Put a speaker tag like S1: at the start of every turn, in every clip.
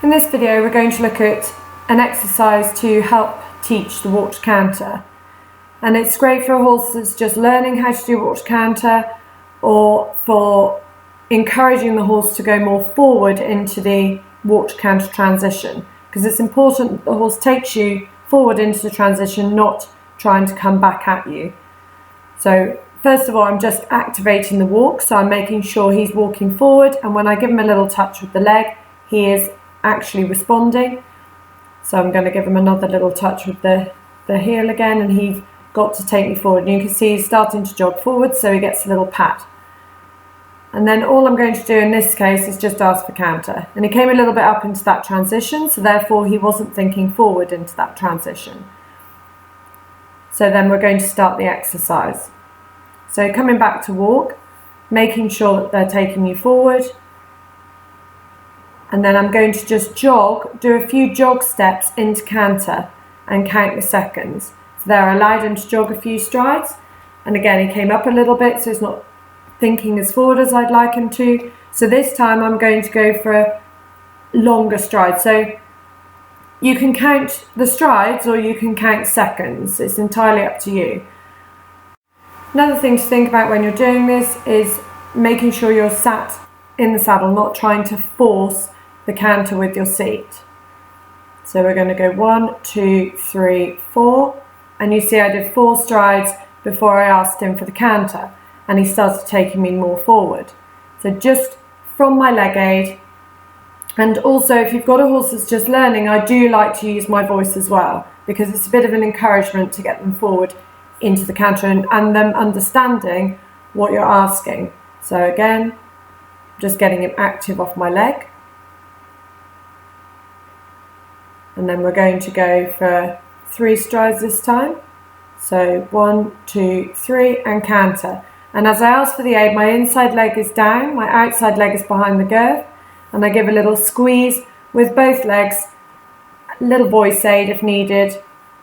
S1: In this video we're going to look at an exercise to help teach the walk to canter, and it's great for a horse that's just learning how to do walk to canter, or for encouraging the horse to go more forward into the walk to canter transition, because it's important that the horse takes you forward into the transition, not trying to come back at you. So first of all, I'm just activating the walk, so I'm making sure he's walking forward, and when I give him a little touch with the leg, he is actually responding. So I'm going to give him another little touch with the heel again, and he's got to take me forward, and you can see he's starting to jog forward, so he gets a little pat. And then all I'm going to do in this case is just ask for canter, and he came a little bit up into that transition, so therefore he wasn't thinking forward into that transition. So then we're going to start the exercise. So coming back to walk, making sure that they're taking you forward, and then I'm going to just jog, do a few jog steps into canter and count the seconds. So there, I allowed him to jog a few strides, and again he came up a little bit, so he's not thinking as forward as I'd like him to. So this time I'm going to go for a longer stride. So you can count the strides or you can count seconds, it's entirely up to you. Another thing to think about when you're doing this is making sure you're sat in the saddle, not trying to force the canter with your seat. So we're going to go 1, 2, 3, 4, and you see I did 4 strides before I asked him for the canter, and he started taking me more forward. So just from my leg aid, and also if you've got a horse that's just learning, I do like to use my voice as well, because it's a bit of an encouragement to get them forward into the canter and them understanding what you're asking. So again, just getting him active off my leg. And then we're going to go for 3 strides this time. So 1, 2, 3, and canter. And as I ask for the aid, my inside leg is down, my outside leg is behind the girth, and I give a little squeeze with both legs, a little voice aid if needed,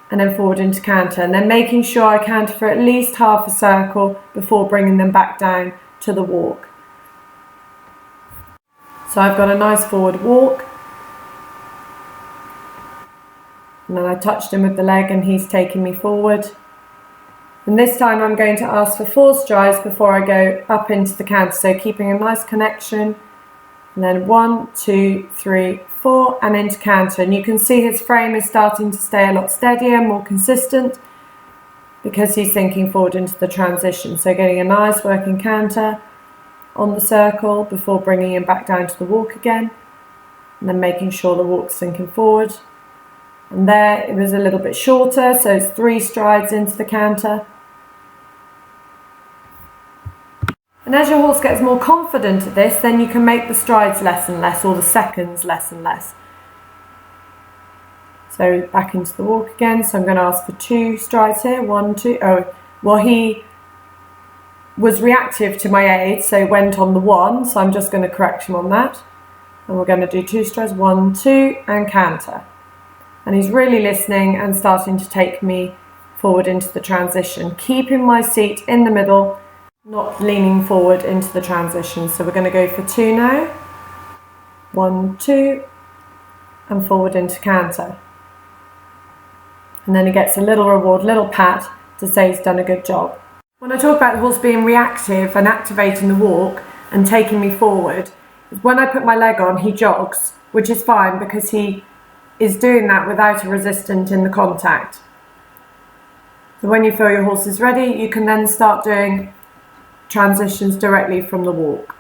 S1: and then forward into canter. And then making sure I canter for at least half a circle before bringing them back down to the walk. So I've got a nice forward walk. And then I touched him with the leg and he's taking me forward. And this time I'm going to ask for 4 strides before I go up into the canter. So keeping a nice connection. And then 1, 2, 3, 4, and into canter. And you can see his frame is starting to stay a lot steadier, more consistent, because he's thinking forward into the transition. So getting a nice working canter on the circle before bringing him back down to the walk again. And then making sure the walk's sinking forward. And there it was a little bit shorter, so it's 3 strides into the canter. And as your horse gets more confident at this, then you can make the strides less and less, or the seconds less and less. So back into the walk again, so I'm going to ask for 2 strides here, 1, 2, oh, well he was reactive to my aid, so went on the 1, so I'm just going to correct him on that. And we're going to do 2 strides, 1, 2, and canter. And he's really listening and starting to take me forward into the transition, keeping my seat in the middle, not leaning forward into the transition. So we're going to go for 2 now. 1, 2, and forward into canter. And then he gets a little reward, little pat to say he's done a good job. When I talk about the horse being reactive and activating the walk and taking me forward, when I put my leg on, he jogs, which is fine because he is doing that without a resistant in the contact. So when you feel your horse is ready, you can then start doing transitions directly from the walk.